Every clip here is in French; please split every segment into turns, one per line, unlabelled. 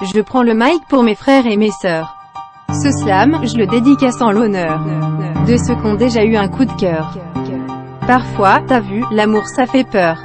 Je prends le mic pour mes frères et mes sœurs. Ce slam, je le dédicace en l'honneur de ceux qui ont déjà eu un coup de cœur. Parfois, t'as vu, l'amour ça fait peur.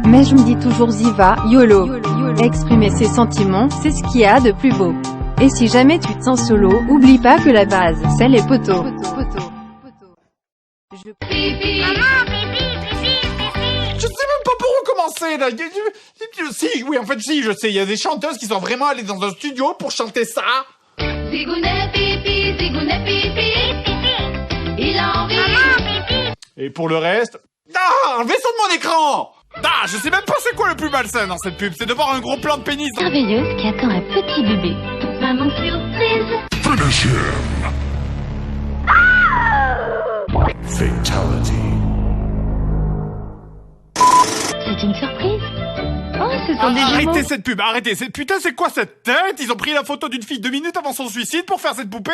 Mais je me dis toujours y va, YOLO. Exprimer ses sentiments, c'est ce qu'il y a de plus beau. Et si jamais tu te sens solo, oublie pas que la base, c'est les poteaux.
Je sais même pas par où commencer là. Si, oui, en fait, si, je sais. Il y a des chanteuses qui sont vraiment allées dans un studio pour chanter ça.
Zigounet pipi, il a envie.
Et pour le reste, ah, enlevez ça de mon écran. Ah, je sais même pas c'est quoi le plus malsain dans cette pub. C'est de voir un gros plan de pénis.
Merveilleuse qui attend un petit bébé. Maman surprise.
Finish him. Fatality.
C'est une surprise. Oh, ce sont des jumeaux.
Arrêtez cette pub, arrêtez. Putain, c'est quoi cette tête? Ils ont pris la photo d'une fille 2 minutes avant son suicide pour faire cette poupée.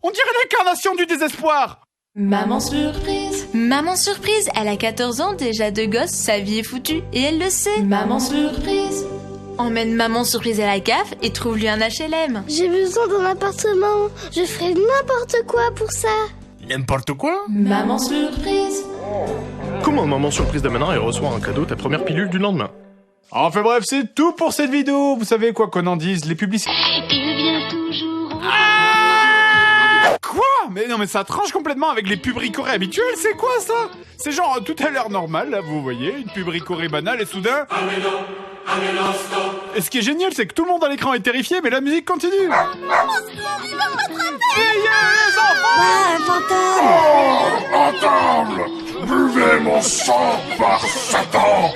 On dirait l'incarnation du désespoir.
Maman surprise. Maman surprise, elle a 14 ans, déjà de gosse, sa vie est foutue, et elle le sait. Maman surprise. Emmène maman surprise à la CAF et trouve-lui un HLM.
J'ai besoin d'un appartement. Je ferai n'importe quoi pour ça.
N'importe quoi?
Maman surprise.
Comment maman surprise d'Amana et reçoit un cadeau ta première pilule du lendemain?
Enfin bref, c'est tout pour cette vidéo. Vous savez quoi qu'on en dise, les publicités...
Il vient toujours.
Quoi? Mais non, mais ça tranche complètement avec les pubs ricorées habituelles, c'est quoi ça? C'est genre tout à l'heure normal, là, vous voyez, une pub ricorée banale et soudain... Et ce qui est génial, c'est que tout le monde à l'écran est terrifié, mais la musique continue. Ayez les enfants!
Un fantôme.
Entendre. Buvez mon sang par Satan.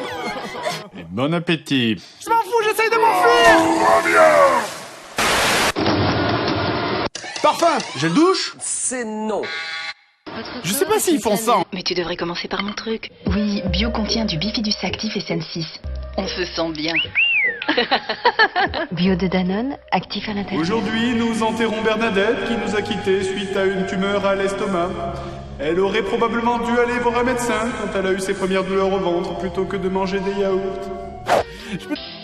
Et bon appétit. Je m'en fous, j'essaye de m'enfuir!
Reviens.
Parfum, gel douche?
C'est non.
Je sais pas s'ils font ça.
Mais tu devrais commencer par mon truc. Oui, bio contient du bifidus actif et SN6. On se sent bien. Bio de Danone, actif à l'intérieur.
Aujourd'hui, nous enterrons Bernadette qui nous a quittés suite à une tumeur à l'estomac. Elle aurait probablement dû aller voir un médecin quand elle a eu ses premières douleurs au ventre plutôt que de manger des yaourts.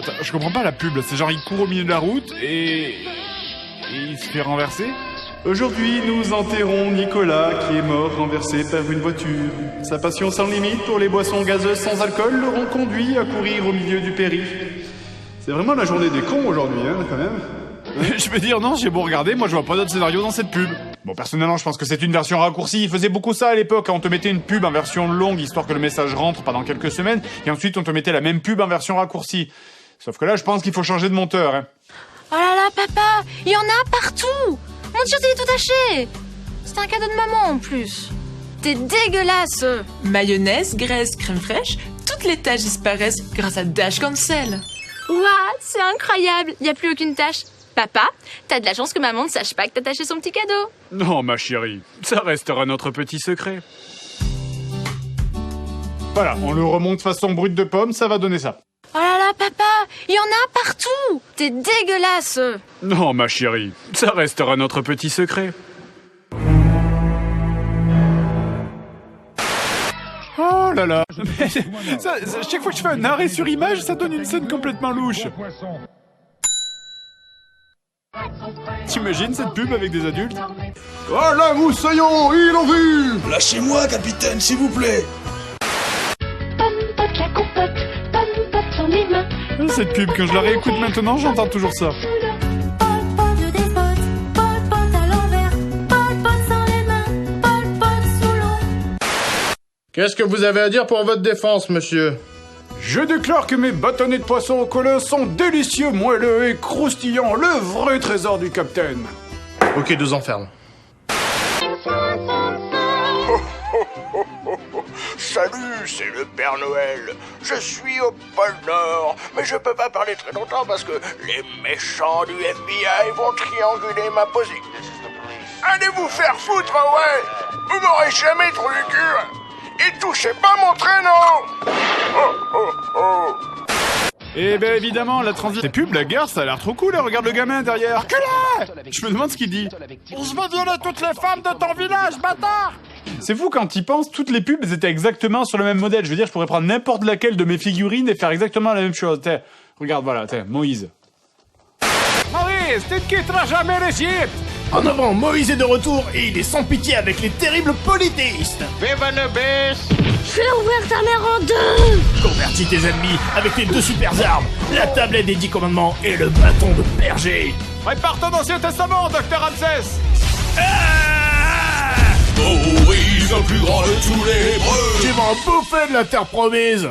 Attends, je comprends pas la pub là, c'est genre il court au milieu de la route et il se fait renverser. Aujourd'hui, nous enterrons Nicolas qui est mort renversé par une voiture. Sa passion sans limite pour les boissons gazeuses sans alcool l'auront conduit à courir au milieu du périph'. C'est vraiment la journée des cons aujourd'hui, hein, quand même. Je veux dire, non, j'ai beau regarder, moi je vois pas d'autre scénario dans cette pub. Bon, personnellement, je pense que c'est une version raccourcie. Ils faisaient beaucoup ça à l'époque, quand on te mettait une pub en version longue, histoire que le message rentre pendant quelques semaines, et ensuite on te mettait la même pub en version raccourcie. Sauf que là, je pense qu'il faut changer de monteur, hein.
Oh là là, papa, il y en a partout. Mon t-shirt il est tout taché. C'était un cadeau de maman en plus. T'es dégueulasse. Mayonnaise, graisse, crème fraîche, toutes les taches disparaissent grâce à Dash Cancel. Waouh, c'est incroyable, y a plus aucune tache. Papa, t'as de la chance que maman ne sache pas que t'as taché son petit cadeau.
Non, ma chérie, ça restera notre petit secret. Voilà, on le remonte façon brute de pomme, ça va donner ça.
Oh là là, papa, il y en a partout. T'es dégueulasse.
Non, ma chérie, ça restera notre petit secret. Oh là là. Chaque fois que je fais un arrêt sur image, ça donne une scène complètement louche. T'imagines cette pub avec des adultes?
Oh là, moussaillon, ils l'ont vu.
Lâchez-moi, capitaine, s'il vous plaît.
Pompote la compote, pompote sur les mains.
Cette pub, quand je la réécoute maintenant, j'entends toujours ça.
Je despote. Pot à l'envers. Pot sans les mains. Pot sous l'eau.
Qu'est-ce que vous avez à dire pour votre défense, monsieur?
Je déclare que mes bâtonnets de poisson au collet sont délicieux, moelleux et croustillants, le vrai trésor du capitaine.
Ok, 2 ans ferme.
Salut, c'est le Père Noël. Je suis au pôle Nord, mais je peux pas parler très longtemps parce que les méchants du FBI vont trianguler ma position. Allez vous faire foutre, ouais. Vous m'aurez jamais trop du cul. Et touchez pas mon traîneau. Oh, oh, oh.
Et ben évidemment, la transition... Ces pubs, la guerre, ça a l'air trop cool, regarde le gamin derrière. Reculez! Je me demande ce qu'il dit. Je veux violer toutes les femmes de ton village, bâtard! C'est fou quand t'y penses, toutes les pubs étaient exactement sur le même modèle. Je veux dire, je pourrais prendre n'importe laquelle de mes figurines et faire exactement la même chose. Regarde, voilà, tiens, Moïse. Moïse, tu ne quitteras jamais l'Égypte!
En avant, Moïse est de retour et il est sans pitié avec les terribles polythéistes.
Vive Anubis!
Fais ouvrir ta mère en deux.
Convertis tes ennemis avec les 2 super armes, la tablette des 10 commandements et le bâton de berger.
Prépare ton Ancien Testament, Docteur Ramsès!
Moïse, le plus grand de tous les Hébreux.
Tu vas bouffer de la terre promise.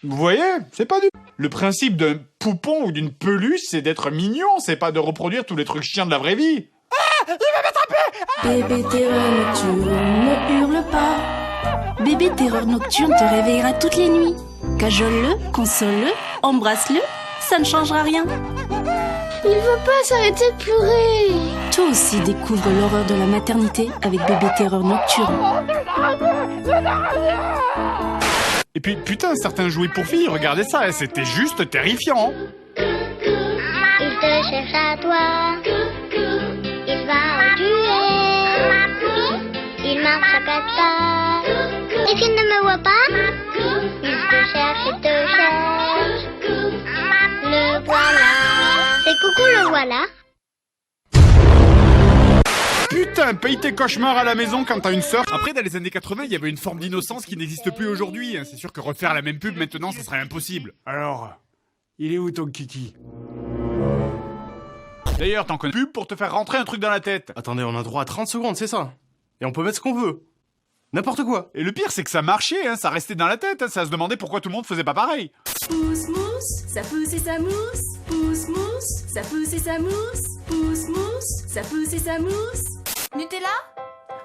Vous voyez, c'est pas du... Le principe d'un poupon ou d'une peluche, c'est d'être mignon, c'est pas de reproduire tous les trucs chiants de la vraie vie.
Bébé terreur nocturne, ne hurle pas. Bébé terreur nocturne te réveillera toutes les nuits. Cajole-le, console-le, embrasse-le, ça ne changera rien. Il veut pas s'arrêter de pleurer. Toi aussi découvre l'horreur de la maternité avec Bébé terreur nocturne.
Et puis, putain, certains jouets pour filles, regardez ça, c'était juste terrifiant.
Il te cherche à toi. Il va au duel. Il marche à 4 pas. Et s'il ne me voit pas, il te cherche et te cherche. Le voilà. C'est coucou, le voilà.
Putain, paye tes cauchemars à la maison quand t'as une sœur. Après, dans les années 80, il y avait une forme d'innocence qui n'existe plus aujourd'hui. C'est sûr que refaire la même pub maintenant, ça serait impossible. Alors, il est où ton kiki? D'ailleurs, t'en connais pub pour te faire rentrer un truc dans la tête.
Attendez, on a droit à 30 secondes, c'est ça? Et on peut mettre ce qu'on veut. N'importe quoi.
Et le pire, c'est que ça marchait, hein, ça restait dans la tête. Hein, ça se demandait pourquoi tout le monde faisait pas pareil.
Pousse mousse, ça pousse et ça mousse. Pousse mousse, ça pousse et ça mousse. Pousse mousse, ça pousse et ça mousse.
Nutella?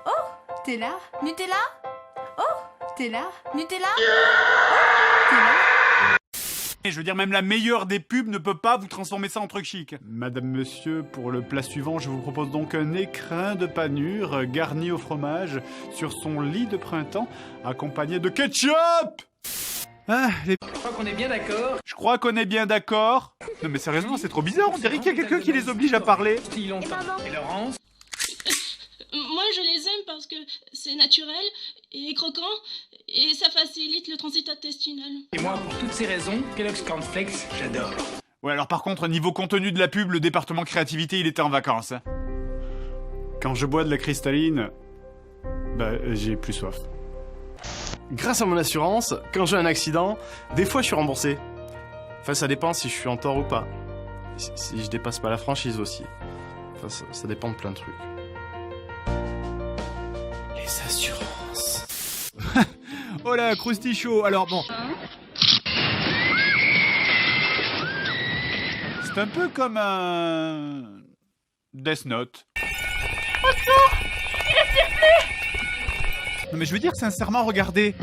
Oh, t'es là? Nutella? Oh, t'es là? Nutella?
Et je veux dire, même la meilleure des pubs ne peut pas vous transformer ça en truc chic. Madame, monsieur, pour le plat suivant, je vous propose donc un écrin de panure garni au fromage sur son lit de printemps, accompagné de ketchup. Ah, les...
Je crois qu'on est bien d'accord.
Je crois qu'on est bien d'accord. Non mais sérieusement, c'est trop bizarre, on dirait qu'il y a quelqu'un qui les oblige à parler.
Et Laurence?
Moi, je les aime parce que c'est naturel et croquant et ça facilite le transit intestinal.
Et moi, pour toutes ces raisons, Kellogg's Cornflakes, j'adore.
Ouais, alors par contre, niveau contenu de la pub, le département créativité, il était en vacances. Hein. Quand je bois de la cristalline, bah, j'ai plus soif.
Grâce à mon assurance, quand j'ai un accident, des fois je suis remboursé. Enfin, ça dépend si je suis en tort ou pas. Si je dépasse pas la franchise aussi. Enfin, ça dépend de plein de trucs. Les assurances.
Oh là, Croustichaud. Alors bon. C'est un peu comme un... Death Note.
Au secours! Il respire plus!
Non mais je veux dire, sincèrement, regardez.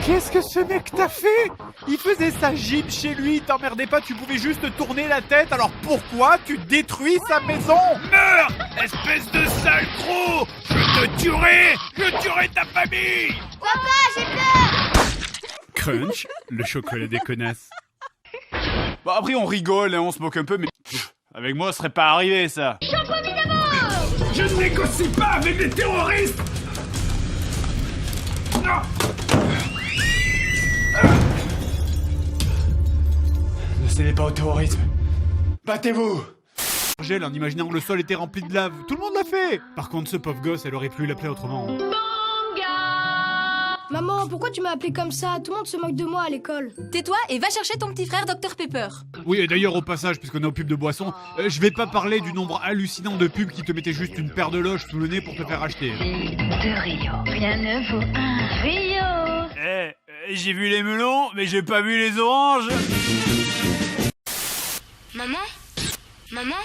Qu'est-ce que ce mec t'a fait? Il faisait sa gym chez lui, t'emmerdais pas, tu pouvais juste tourner la tête, alors pourquoi tu détruis sa maison?
Meurs, espèce de sale gros! Je tuerai ta famille!
Papa, j'ai peur!
Crunch, le chocolat des connasses. Bon après on rigole, hein, on se moque un peu, mais avec moi ce serait pas arrivé ça.
Je ne négocie pas avec les terroristes! Non!
Ne cédez pas au terrorisme. Battez-vous! Gel en imaginant que le sol était rempli de lave. Tout le monde l'a fait! Par contre, ce pauvre gosse, elle aurait pu l'appeler autrement.
Maman, pourquoi tu m'as appelé comme ça? Tout le monde se moque de moi à l'école.
Tais-toi et va chercher ton petit frère Dr Pepper.
Oui, et d'ailleurs, au passage, puisqu'on est aux pubs de boissons, je vais pas parler du nombre hallucinant de pubs qui te mettaient juste une paire de loges sous le nez pour te faire acheter.
De Rio. Rien ne vaut un Rio.
J'ai vu les melons, mais j'ai pas vu les oranges.
Maman? Maman?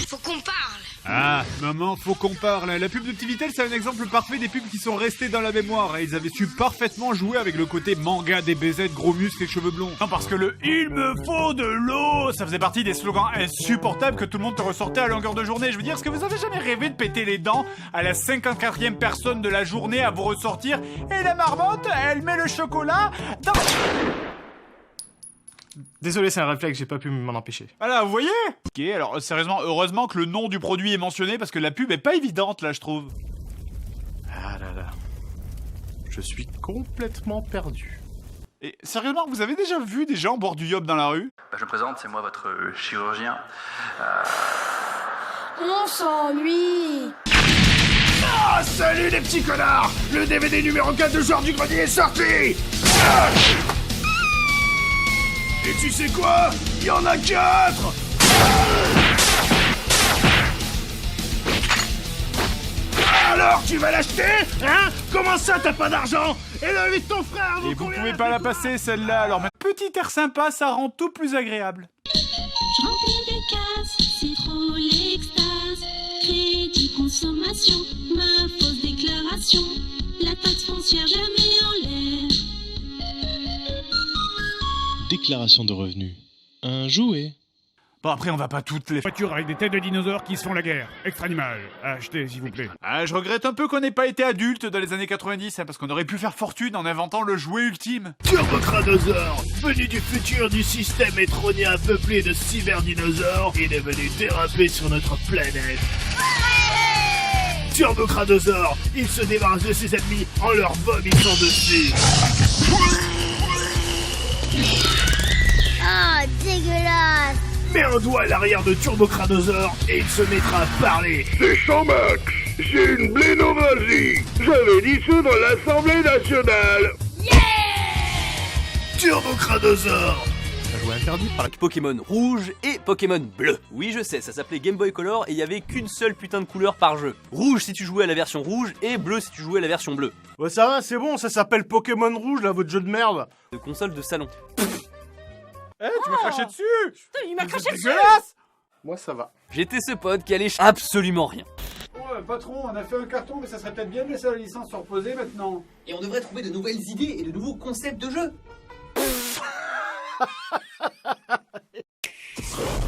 Faut qu'on parle.
Ah, maman, faut qu'on parle. La pub de Tivitel, c'est un exemple parfait des pubs qui sont restées dans la mémoire. Et ils avaient su parfaitement jouer avec le côté manga, des BZ, gros muscles et cheveux blonds. Non, parce que le « il me faut de l'eau », ça faisait partie des slogans insupportables que tout le monde te ressortait à longueur de journée. Je veux dire, est-ce que vous avez jamais rêvé de péter les dents à la 54e personne de la journée à vous ressortir « et la marmotte, elle met le chocolat dans... »
Désolé, c'est un réflexe, j'ai pas pu m'en empêcher.
Voilà, vous voyez? Ok, alors sérieusement, heureusement que le nom du produit est mentionné parce que la pub est pas évidente là, je trouve.
Ah là là. Je suis complètement perdu.
Et sérieusement, vous avez déjà vu des gens boire du yop dans la rue?
Je me présente, c'est moi votre chirurgien.
On s'ennuie.
Ah, salut les petits connards! Le DVD numéro 4 de Joueur du Grenier est sorti! Et tu sais quoi? Il y en a 4! Alors, tu vas l'acheter? Hein? Comment ça, t'as pas d'argent? Et le lit de ton frère,
Et vous pouvez pas la passer, celle-là, alors petit air sympa, ça rend tout plus agréable.
Je remplis des cases, c'est trop l'extase. Crédit consommation, ma fausse déclaration. La taxe foncière jamais en l'air.
Déclaration de revenus. Un jouet.
Bon, après, on va pas toutes les...
Voiture avec des têtes de dinosaures qui se font la guerre. Extra animal. Achetez, s'il vous plaît.
Ah, je regrette un peu qu'on n'ait pas été adulte dans les années 90, hein, parce qu'on aurait pu faire fortune en inventant le jouet ultime.
Turbocranosaure, venu du futur du système étronien peuplé de cyberdinosaures, il est venu déraper sur notre planète. Turbocranosaure, il se débarrasse de ses ennemis en leur vomissant dessus.
Oh, dégueulasse.
Mets un doigt à l'arrière de Turbocranosaure et il se mettra à parler.
C'est Chambax, j'ai une blénovasie. J'avais dissoudre l'Assemblée nationale.
Turbocranosaure.
Un jouet interdit par Pokémon rouge et Pokémon bleu. Oui, je sais, ça s'appelait Game Boy Color et il y avait qu'une seule putain de couleur par jeu. Rouge si tu jouais à la version rouge et bleu si tu jouais à la version bleue.
Ouais, ça va, c'est bon, ça s'appelle Pokémon rouge, là, votre jeu de merde.
De console de salon.
Tu m'as craché dessus.
Putain, il m'a craché dessus.
Dégueulasse. Moi, ça va.
J'étais ce pote qui allait absolument rien.
Ouais, patron, on a fait un carton, mais ça serait peut-être bien de laisser la licence se reposer maintenant.
Et on devrait trouver de nouvelles idées et de nouveaux concepts de jeu.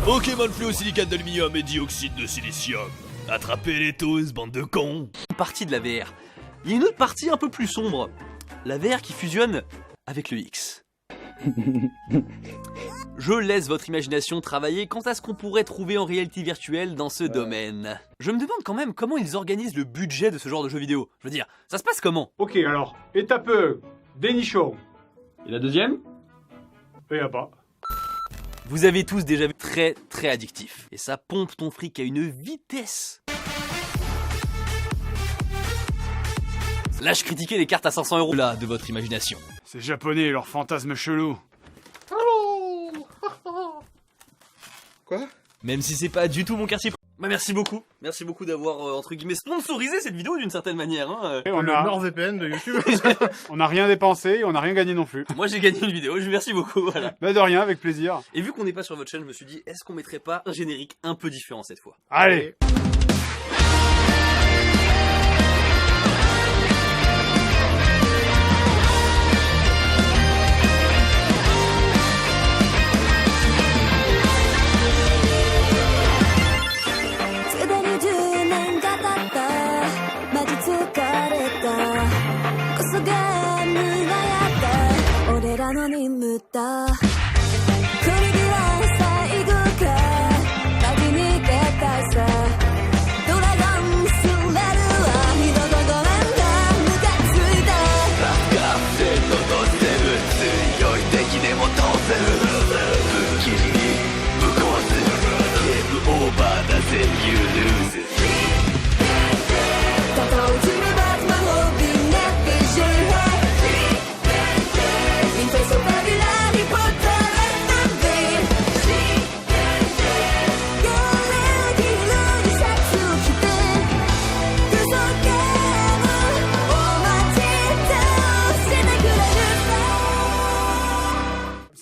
Pokémon fluosilicate d'aluminium et dioxyde de silicium. Attrapez-les tous, bande de cons.
Une partie de la VR. Il y a une autre partie un peu plus sombre. La VR qui fusionne avec le X. Je laisse votre imagination travailler quant à ce qu'on pourrait trouver en réalité virtuelle dans ce domaine. Je me demande quand même comment ils organisent le budget de ce genre de jeu vidéo. Je veux dire, ça se passe comment?
Ok, alors, étape dénichon.
Et la deuxième?
Et y'a pas.
Vous avez tous déjà vu très très addictif. Et ça pompe ton fric à une vitesse. Là, je critiquais les cartes à 500 € là de votre imagination.
C'est japonais, leur fantasme chelou. Quoi?
Même si c'est pas du tout mon quartier. Bah merci beaucoup d'avoir entre guillemets sponsorisé cette vidéo d'une certaine manière. Hein.
Et on a
NordVPN de YouTube.
On n'a rien dépensé et on n'a rien gagné non plus.
Moi j'ai gagné une vidéo, je vous remercie beaucoup. Voilà.
Bah de rien, avec plaisir.
Et vu qu'on n'est pas sur votre chaîne, je me suis dit, est-ce qu'on mettrait pas un générique un peu différent cette fois?
Allez.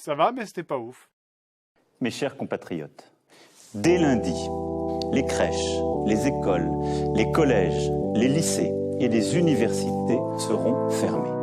Ça va, mais c'était pas ouf.
Mes chers compatriotes, dès lundi, les crèches, les écoles, les collèges, les lycées et les universités seront fermés.